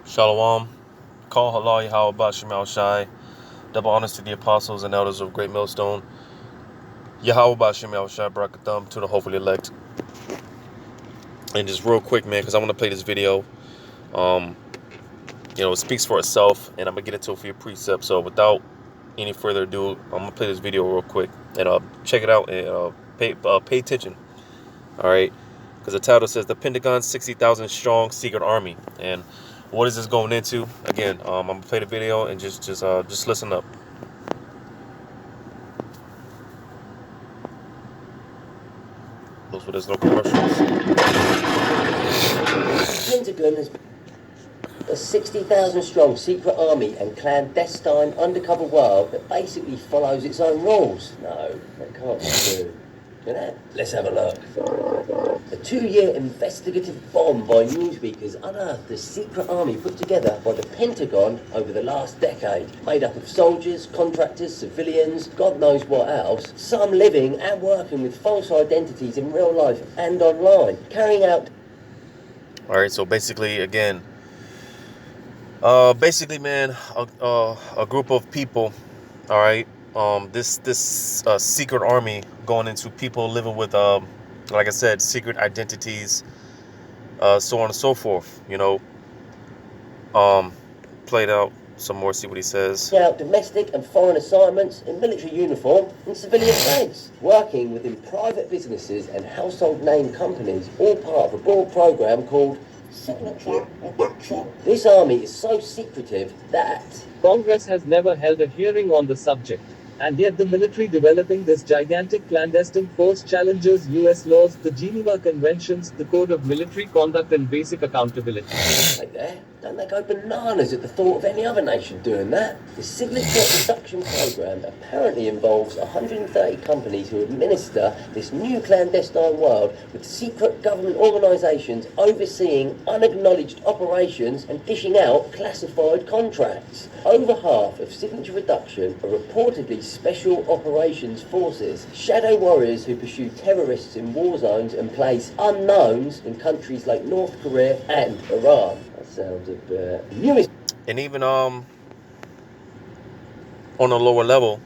Shalom. Call halal Yahweh Shemal Shai. Double honors to the apostles and elders of Great Millstone. Yahweh Shemal Shai Barakatham to the hopefully elect. And just real quick, man, because I want to play this video. It speaks for itself, and I'm going to get into a few precepts. So without any further ado, I'm going to play this video real quick. And check it out and pay attention. All right? Because the title says, The Pentagon's 60,000 Strong Secret Army. And what is this going into? Again, I'm going to play the video and just listen up. Those were there's no commercials. Pentagon has a 60,000 strong secret army and clandestine undercover world that basically follows its own rules. No, that can't be true. You know? Let's have a look. A 2-year investigative bomb by newspeakers unearthed the secret army put together by the Pentagon over the last decade, made up of soldiers, contractors, civilians, God knows what else, some living and working with false identities in real life and online, carrying out... All right, so basically, again, man, a group of people, all right, this secret army going into people living with, like I said, secret identities, so on and so forth, played out some more, see what he says. Out domestic and foreign assignments in military uniform and civilian ranks, working within private businesses and household name companies, all part of a broad program called Signature Reduction. This army is so secretive that Congress has never held a hearing on the subject. And yet the military developing this gigantic clandestine force challenges US laws, the Geneva Conventions, the Code of Military Conduct and Basic Accountability. Right there. Don't they go bananas at the thought of any other nation doing that? The Signature Reduction Program apparently involves 130 companies who administer this new clandestine world with secret government organisations overseeing unacknowledged operations and dishing out classified contracts. Over half of Signature Reduction are reportedly special operations forces, shadow warriors who pursue terrorists in war zones and place unknowns in countries like North Korea and Iran. That sounds a bit... Newest... And even on a lower level,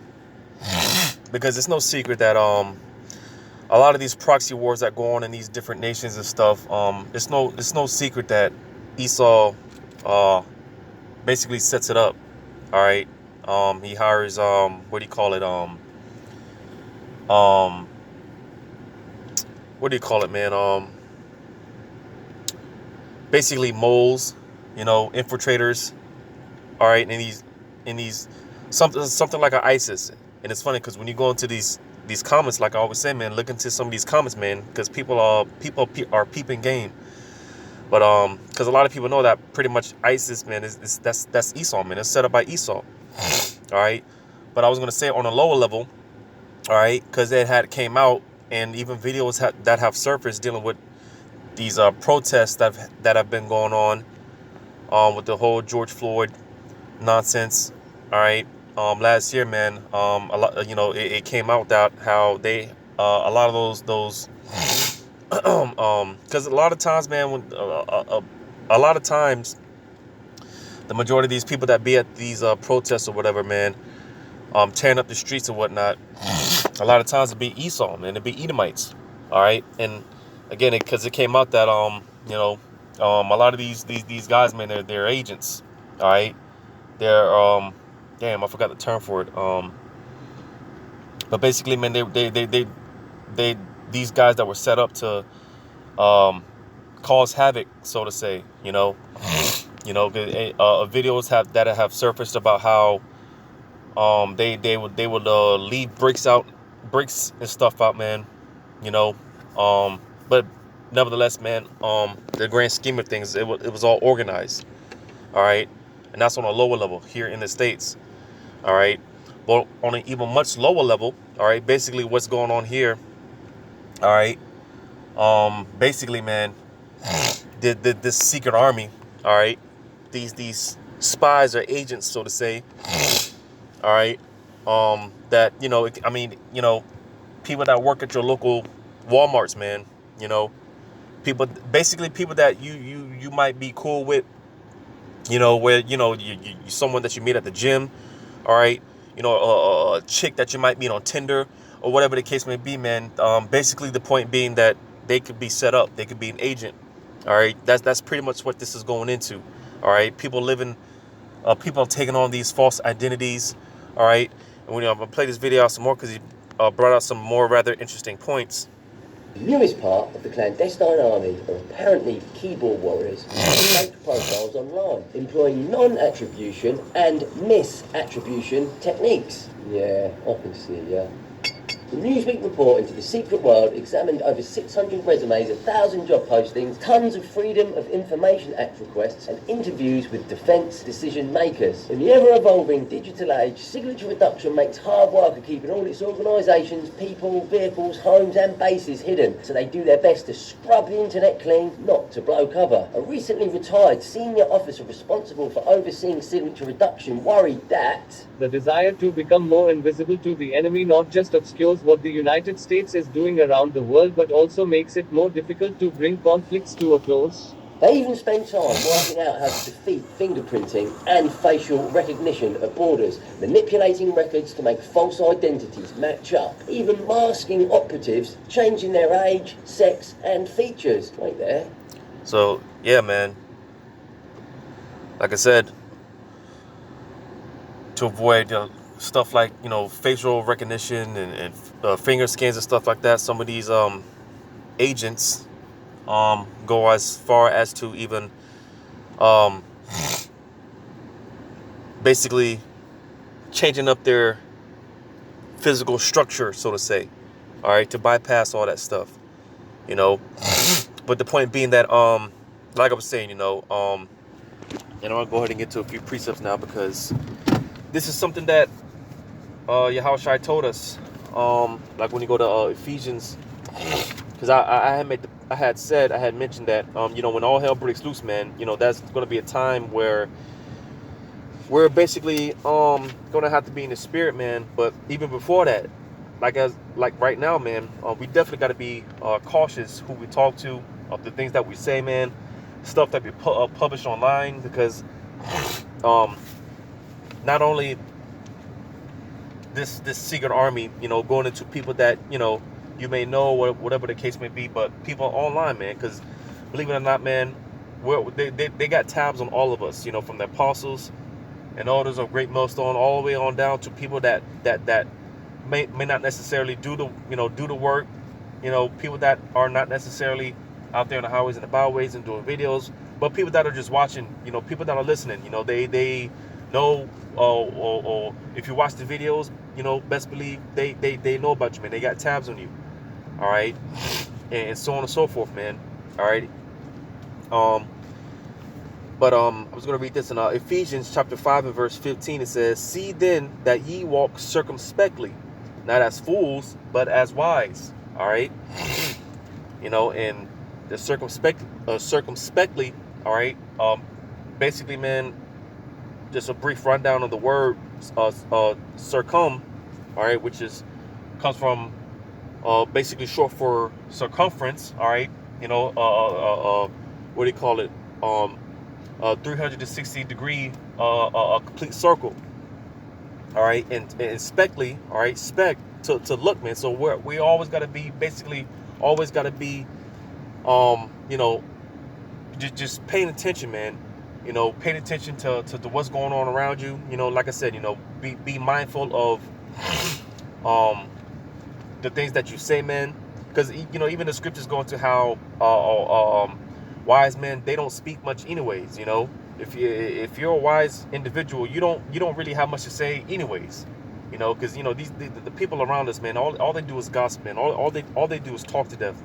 because it's no secret that a lot of these proxy wars that go on in these different nations and stuff, it's no secret that Esau basically sets it up. All right. He hires what do you call it? What do you call it, man? Basically moles, infiltrators. All right, in these something like an ISIS. And it's funny because when you go into these comments, like I always say, man, look into some of these comments, man, because people are peeping game. But because a lot of people know that pretty much ISIS, man, that's Esau, man. It's set up by Esau. All right, but I was gonna say on a lower level, all right, because it came out, and even videos that have surfaced dealing with these protests that have been going on with the whole George Floyd nonsense. All right, last year, man, a lot, it came out that how they a lot of those because a lot of times, man, when a lot of times the majority of these people that be at these protests or whatever, man, tearing up the streets and whatnot, a lot of times it be Esau, man, it be Edomites. All right, and again, because it came out that a lot of these guys, man, they're agents. All right, they're damn, I forgot the term for it. But basically, man, they these guys that were set up to cause havoc, so to say. Videos that have surfaced about how they would leave bricks and stuff out, man. But nevertheless, man, the grand scheme of things, it was all organized. All right, and that's on a lower level here in the States. All right, but on an even much lower level, all right, basically what's going on here, all right, basically, man, this secret army, all right, these spies or agents, so to say, all right, that people that work at your local Walmarts, man, people that you might be cool with, where you someone that you meet at the gym, all right, a chick that you might meet on Tinder or whatever the case may be, man. Basically, the point being that they could be set up, they could be an agent, all right. That's pretty much what this is going into, all right. People are taking on these false identities, all right. And I'm gonna play this video out some more because he brought out some more rather interesting points. The newest part of the clandestine army are apparently keyboard warriors who fake profiles online, employing non-attribution and misattribution techniques. Yeah, I can see, yeah. The Newsweek report into the secret world examined over 600 resumes, 1,000 job postings, tons of Freedom of Information Act requests, and interviews with defence decision makers. In the ever-evolving digital age, signature reduction makes hard work of keeping all its organisations, people, vehicles, homes and bases hidden, so they do their best to scrub the internet clean, not to blow cover. A recently retired senior officer responsible for overseeing signature reduction worried that the desire to become more invisible to the enemy not just obscures what the United States is doing around the world but also makes it more difficult to bring conflicts to a close. They even spend time working out how to defeat fingerprinting and facial recognition at borders, manipulating records to make false identities match up, even masking operatives, changing their age, sex and features. Right there. So, yeah, man. Like I said, to avoid stuff like, facial recognition and finger scans and stuff like that, some of these agents go as far as to even basically changing up their physical structure, so to say, all right, to bypass all that stuff, but the point being that like I was saying, I'll go ahead and get to a few precepts now, because this is something that Yahushua told us, like when you go to Ephesians, because I had mentioned that when all hell breaks loose, man, that's going to be a time where we're basically going to have to be in the spirit, man. But even before that, like right now, man, we definitely got to be cautious who we talk to, of the things that we say, man, stuff that we publish online, because not only this secret army, going into people that you may know, whatever the case may be, but people online, man, because believe it or not, man, they got tabs on all of us, from the apostles and elders of Great Millstone, all the way on down to people that may not necessarily do the work, people that are not necessarily out there on the highways and the byways and doing videos, but people that are just watching, people that are listening, they know, or if you watch the videos, best believe they know about you, man. They got tabs on you, all right, and so on and so forth, man. All right. But I was going to read this in Ephesians chapter 5 and verse 15. It says, "See then that ye walk circumspectly, not as fools, but as wise." All right. And the circumspectly, all right. Basically, man, just a brief rundown of the word circum, all right, which comes from basically short for circumference, all right. What do you call it? 360 degree, a complete circle, all right. And spectly, all right, spec to look, man. So we always got to be, basically always got to be just paying attention, man. Paying attention to what's going on around you. Like I said, be mindful of the things that you say, man. Because even the scriptures go into how wise men, they don't speak much anyways. If you're a wise individual, you don't really have much to say anyways. Because these the people around us, man, all they do is gossip, man. All they do is talk to death.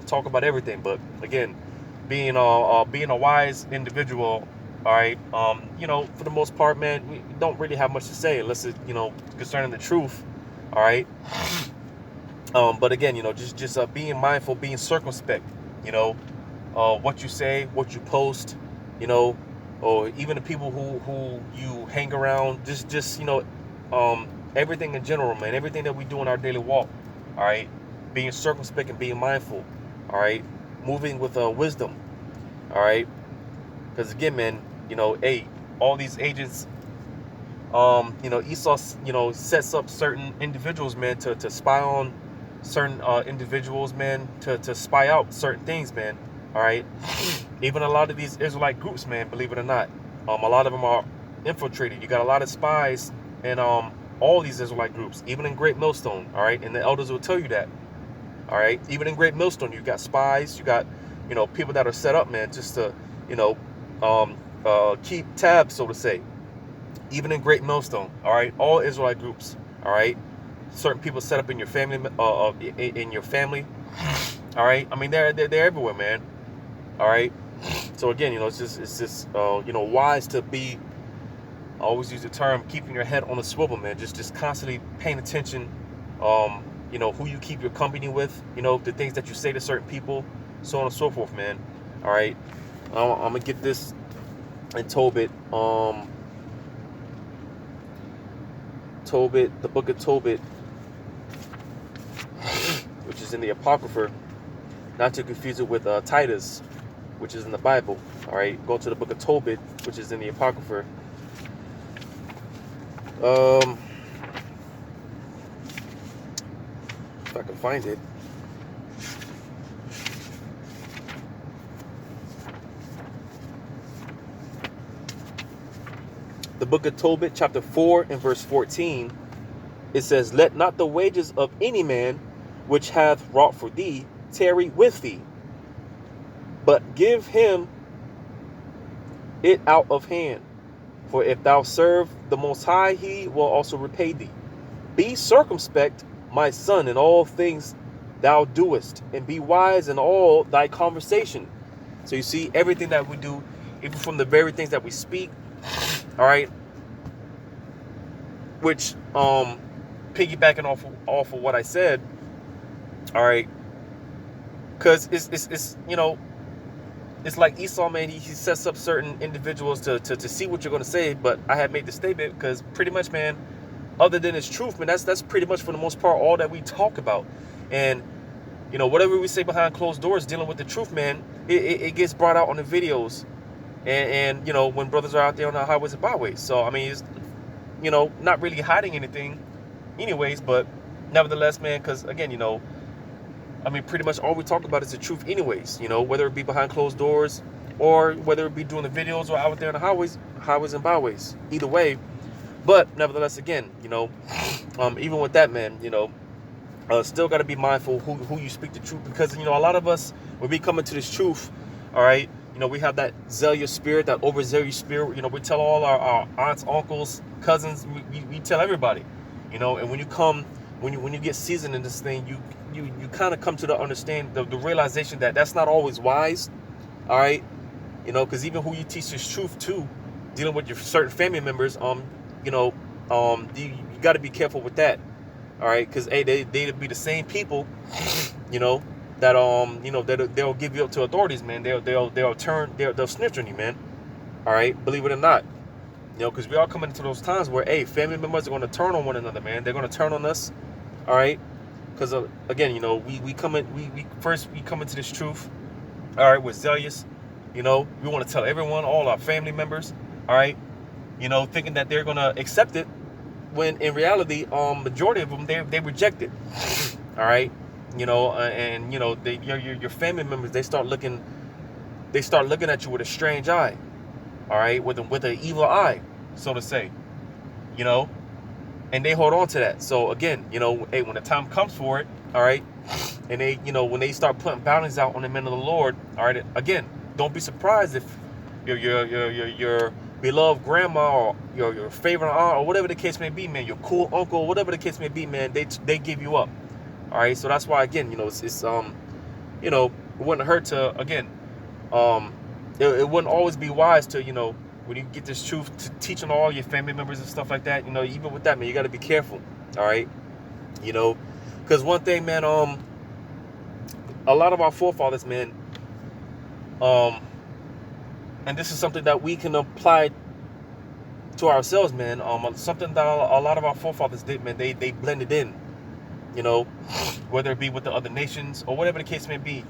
Talk about everything. But again, being a wise individual, all right, for the most part, man, we don't really have much to say unless it's concerning the truth, all right. But again, just being mindful, being circumspect, what you say, what you post, or even the people who you hang around, just everything in general, man, everything that we do in our daily walk, all right, being circumspect and being mindful, all right, moving with wisdom, all right, because again, man, hey, all these agents, Esau, sets up certain individuals, man, to spy on certain individuals, man, to spy out certain things, man. All right. Even a lot of these Israelite groups, man, believe it or not, a lot of them are infiltrated. You got a lot of spies in all these Israelite groups, even in Great Millstone. All right, and the elders will tell you that. All right, even in Great Millstone, you got spies, you got people that are set up, man, just to you know keep tabs, so to say. Even in Great Millstone, all right, all Israelite groups, all right, certain people set up in your family, in your family, all right. I mean, they're everywhere, man. All right. So again, it's just wise to be. I always use the term keeping your head on a swivel, man. Just constantly paying attention. Who you keep your company with. The things that you say to certain people, so on and so forth, man. All right. I'm gonna get this in Tobit. The book of Tobit, which is in the Apocrypha, not to confuse it with Titus, which is in the Bible. All right, go to the book of Tobit, which is in the Apocrypha. If I can find it. The book of Tobit, chapter 4 and verse 14, it says, "Let not the wages of any man which hath wrought for thee tarry with thee, but give him it out of hand. For if thou serve the Most High, he will also repay thee. Be circumspect, my son, in all things thou doest, and be wise in all thy conversation." So you see, everything that we do, even from the very things that we speak, all right, which piggybacking off of what I said, all right, because it's it's like Esau, man. He sets up certain individuals to see what you're going to say. But I had made the statement because pretty much, man, other than its truth, man, that's pretty much for the most part all that we talk about. And whatever we say behind closed doors dealing with the truth, man, it gets brought out on the videos, and when brothers are out there on the highways and byways. So I mean, it's not really hiding anything, anyways. But nevertheless, man, because again, I mean, pretty much all we talk about is the truth anyways, whether it be behind closed doors or whether it be doing the videos or out there on the highways and byways, either way. But nevertheless, again, even with that, man, still got to be mindful who you speak the truth, because, a lot of us, when we come into this truth, all right, we have that zealous spirit, that overzealous spirit, we tell all our aunts, uncles, cousins, we tell everybody, and when you get seasoned in this thing, you kind of come to the realization that that's not always wise, all right, because even who you teach this truth to, dealing with your certain family members, you got to be careful with that, all right, because hey, they'll be the same people, that they'll give you up to authorities, man. They'll snitch on you, man. All right, believe it or not, because we all come into those times where, hey, family members are going to turn on one another, man. They're going to turn on us, all right. Because again, we come into this truth, all right. We're zealous, we want to tell everyone, all our family members, all right, thinking that they're going to accept it, when in reality, majority of them they reject it, all right. And your family members, they start looking at you with a strange eye, all right, with an evil eye, so to say, and they hold on to that. So again, hey, when the time comes for it, all right, and they, when they start putting bounties out on the men of the Lord, all right, again, don't be surprised if your beloved grandma or your favorite aunt or whatever the case may be, man, your cool uncle, whatever the case may be, man, they give you up, all right. So that's why, again, it's it wouldn't hurt to, again, it wouldn't always be wise to, when you get this truth, to teaching all your family members and stuff like that, even with that, man, you got to be careful, all right, because one thing, man, a lot of our forefathers, man, and this is something that we can apply to ourselves, man, something that a lot of our forefathers did, man, they blended in, whether it be with the other nations or whatever the case may be,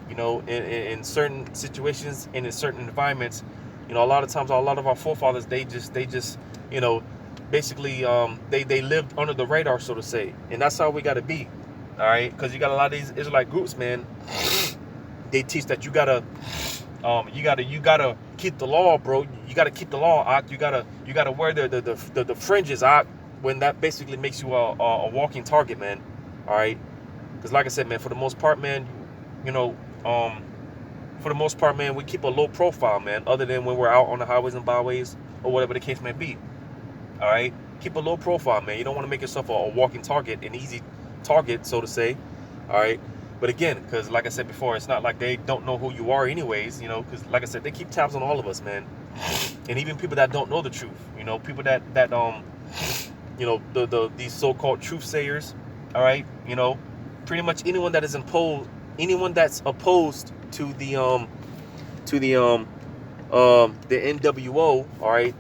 in certain situations and in certain environments, You know, a lot of times, a lot of our forefathers, they just, you know, basically, they lived under the radar, so to say, and that's how we got to be. All right, because you got a lot of these Israelite groups, man. They teach that you gotta keep the law, bro. You gotta keep the law, Ak. You gotta wear the fringes, Ak. When that basically makes you a walking target, man. All right, because like I said, man, for the most part, man, you know, for the most part, man, we keep a low profile, man. Other than when we're out on the highways and byways or whatever the case may be. All right, keep a low profile, man. You don't want to make yourself a walking target, an easy target, so to say. All right. But again, because like I said before, it's not like they don't know who you are anyways, you know, because like I said, they keep tabs on all of us, man. And even people that don't know the truth, you know, people that you know, these so-called truth sayers, all right, you know, pretty much anyone that is anyone that's opposed to the NWO, all right,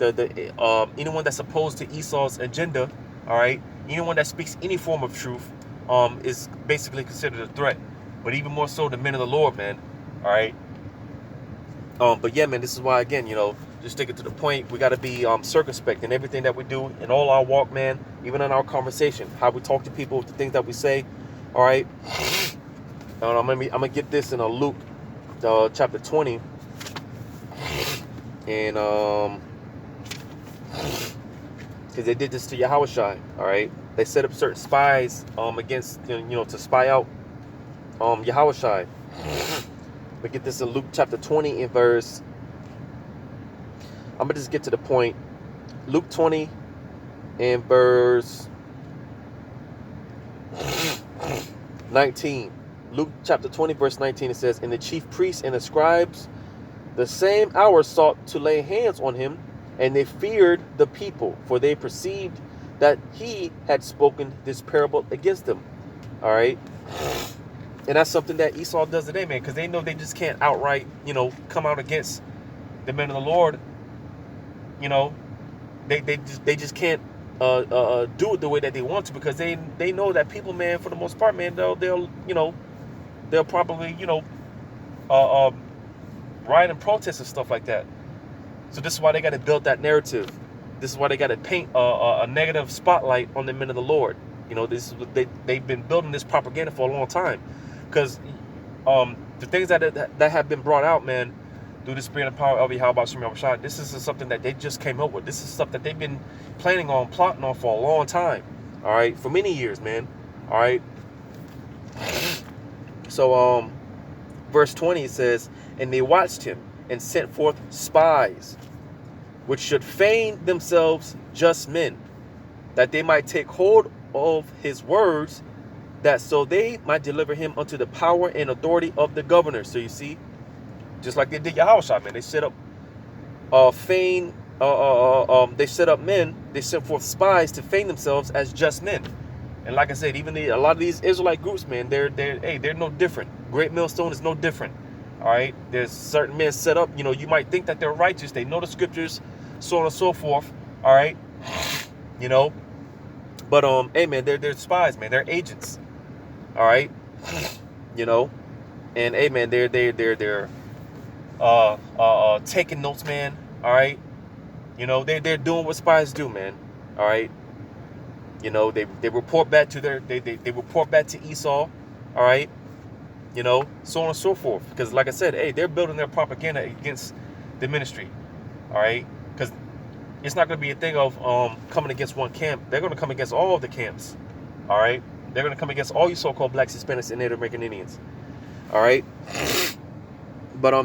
anyone that's opposed to Esau's agenda, all right, anyone that speaks any form of truth, is basically considered a threat. But even more so the men of the Lord, man. All right. But yeah, man, this is why, again, you know, just stick it to the point. We got to be circumspect in everything that we do, in all our walk, man, even in our conversation, how we talk to people, the things that we say. All right. I'm gonna get this in Luke chapter 20. And because they did this to Yahushua, all right. They set up certain spies against, you know, to spy out Yahushua. We get this in Luke chapter 20 in verse. I'm gonna just get to the point. Luke 20 in verse 19. Luke chapter 20 verse 19, it says, "And the chief priests and the scribes the same hour sought to lay hands on him, and they feared the people, for they perceived that he had spoken this parable against them." All right. And that's something that Esau does today, man, because they know they just can't outright, you know, come out against the men of the Lord. You know, they just can't do it the way that they want to, because they know that people, man, for the most part, man, they'll you know, they'll probably, you know, riot and protest and stuff like that. So this is why they got to build that narrative. This is why they got to paint a negative spotlight on the men of the Lord. You know, this is what they've been building this propaganda for a long time, because the things that have been brought out, man, through the spirit and power of Yahweh Shai, this is something that they just came up with. This is stuff that they've been plotting on for a long time. All right, for many years, man. All right. So verse 20 says, "And they watched him and sent forth spies, which should feign themselves just men, that they might take hold of his words, that so they might deliver him unto the power and authority of the governor." So you see, just like they did Yahushua, man, they set up they set up men, they sent forth spies to feign themselves as just men. And like I said, even a lot of these Israelite groups, man, they're no different. Great Millstone is no different. All right, there's certain men set up. You know, you might think that they're righteous, they know the scriptures, so on and so forth. All right, you know, but hey, man, they're spies, man. They're agents. All right, you know, and hey, man, they're taking notes, man. All right, you know, they're doing what spies do, man. All right. You know, they report back to they report back to Esau, all right, you know, so on and so forth. Because like I said, hey, they're building their propaganda against the ministry, all right, because it's not going to be a thing of coming against one camp. They're going to come against all of the camps, all right. They're going to come against all you so-called blacks, Hispanics, and Native American Indians, all right. But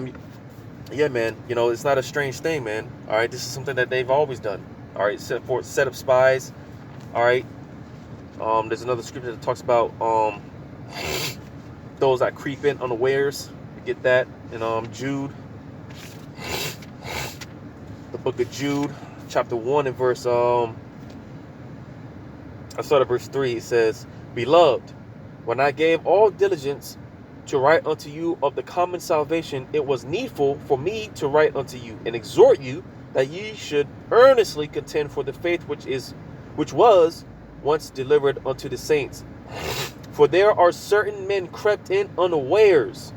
yeah, man, you know, it's not a strange thing, man. All right, this is something that they've always done. All right, set up spies. All right. There's another scripture that talks about those that creep in unawares. You get that in Jude, the book of Jude, chapter 1 and verse I start at verse 3. It says, "Beloved, when I gave all diligence to write unto you of the common salvation, it was needful for me to write unto you and exhort you that ye should earnestly contend for the faith which was once delivered unto the saints. For there are certain men crept in unawares,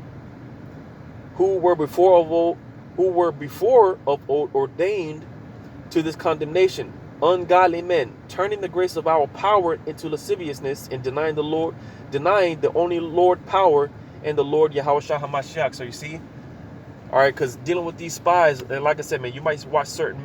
who were before of old who were before of old ordained to this condemnation, ungodly men, turning the grace of our power into lasciviousness and denying the only Lord power and the Lord Yahushua HaMashiach. So you see, all right, because dealing with these spies, and like I said, man, you might watch certain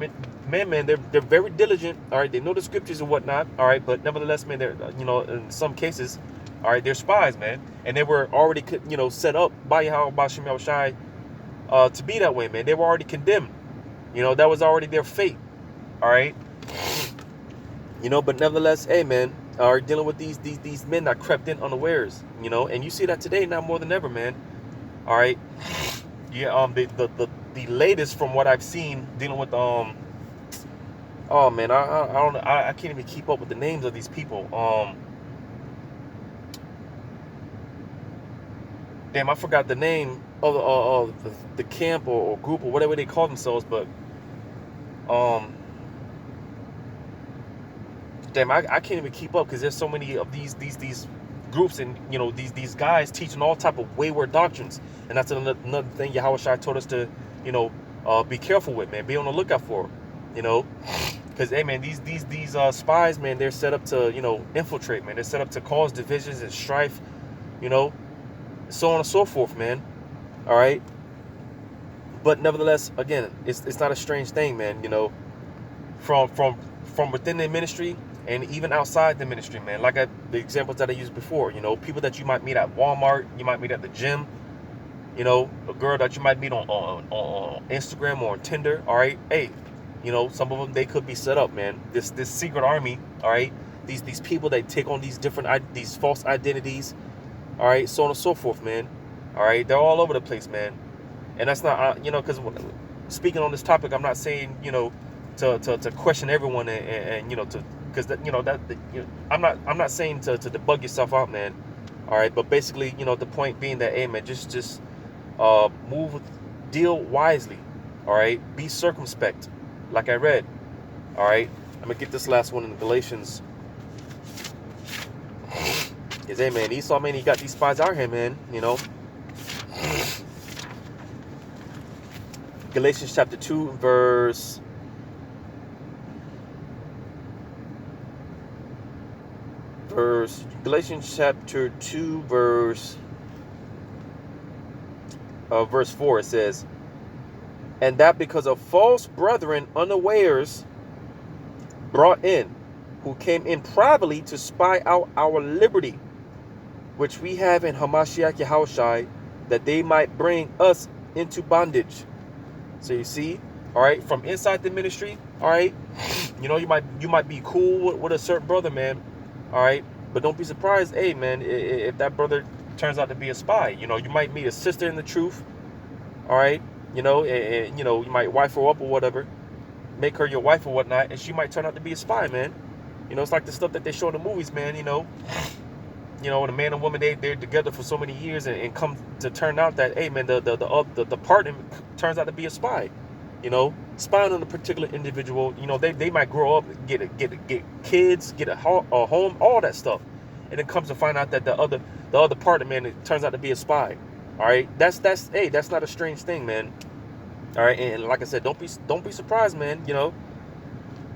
men, man, they're very diligent. All right, they know the scriptures and whatnot. All right, but nevertheless, man, they're in some cases, all right, they're spies, man, and they were already set up by Yahweh Shem Shai to be that way, man. They were already condemned. That was already their fate. All right. But nevertheless, hey, man, are dealing with these men that crept in unawares, and you see that today now more than ever, man. All right. Yeah. The latest from what I've seen dealing with oh man, I can't even keep up with the names of these people. Damn, I forgot the name of the camp or group or whatever they call themselves, but damn, I can't even keep up because there's so many of these groups and these guys teaching all type of wayward doctrines, and that's another thing Yahweh Shai told us to be careful with, man. Be on the lookout for, because hey, man, these spies, man, they're set up to infiltrate, man. They're set up to cause divisions and strife, so on and so forth, man. All right, but nevertheless, again, it's not a strange thing, man. From within the ministry and even outside the ministry, man. Like the examples that I used before, people that you might meet at Walmart, you might meet at the gym, a girl that you might meet on Instagram or on Tinder. All right, hey, some of them, they could be set up, man. This secret army, all right. These people, they take on these false identities, all right, so on and so forth, man. All right, they're all over the place, man. And that's not, because speaking on this topic, I'm not saying, to question everyone and to, because I'm not saying to bug yourself out, man. All right, but basically, the point being that, hey, man, just deal wisely. All right, be circumspect, like I read. All right, I'm gonna get this last one in Galatians. Because, hey, man, Esau, man, he got these spies out here, man. Galatians chapter 2, Galatians chapter 2, verse 4, it says, and that because of false brethren unawares brought in, who came in privately to spy out our liberty, which we have in Hamashiach Yahushai, that they might bring us into bondage. So you see, all right, from inside the ministry, all right, you might be cool with a certain brother, man, all right, but don't be surprised, hey, man, if that brother turns out to be a spy. You might meet a sister in the truth, all right, and you might wife her up or whatever, make her your wife or whatnot, and she might turn out to be a spy, man. It's like the stuff that they show in the movies, man. When a man and woman, they're together for so many years and come to turn out that, hey, man, the partner turns out to be a spy. Spying on a particular individual. They might grow up, get kids, get a home, all that stuff, and it comes to find out that the other partner, man, it turns out to be a spy. All right, that's not a strange thing, man. All right, and like I said, don't be surprised, man.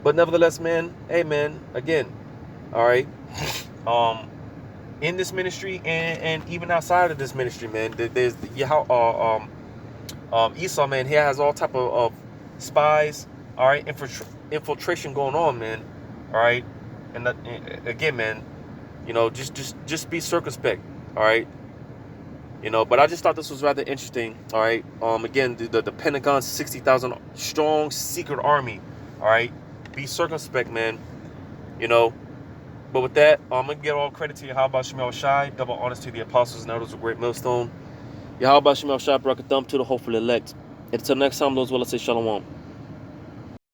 But nevertheless, man, hey, man, again, all right, in this ministry and even outside of this ministry, man, there's Esau, man, he has all type of spies, all right, infiltration going on, man, all right, and again, man, just be circumspect, all right, but I just thought this was rather interesting, all right. Again, the Pentagon's 60,000 strong secret army, all right. Be circumspect, man. But with that, I'm going to give all credit to Yahweh Shemel Shai, double honors to the apostles and elders of Great Millstone. Yahweh Shemel Shai, brought a thumb to the hopeful elect. Until next time, those will say shalom.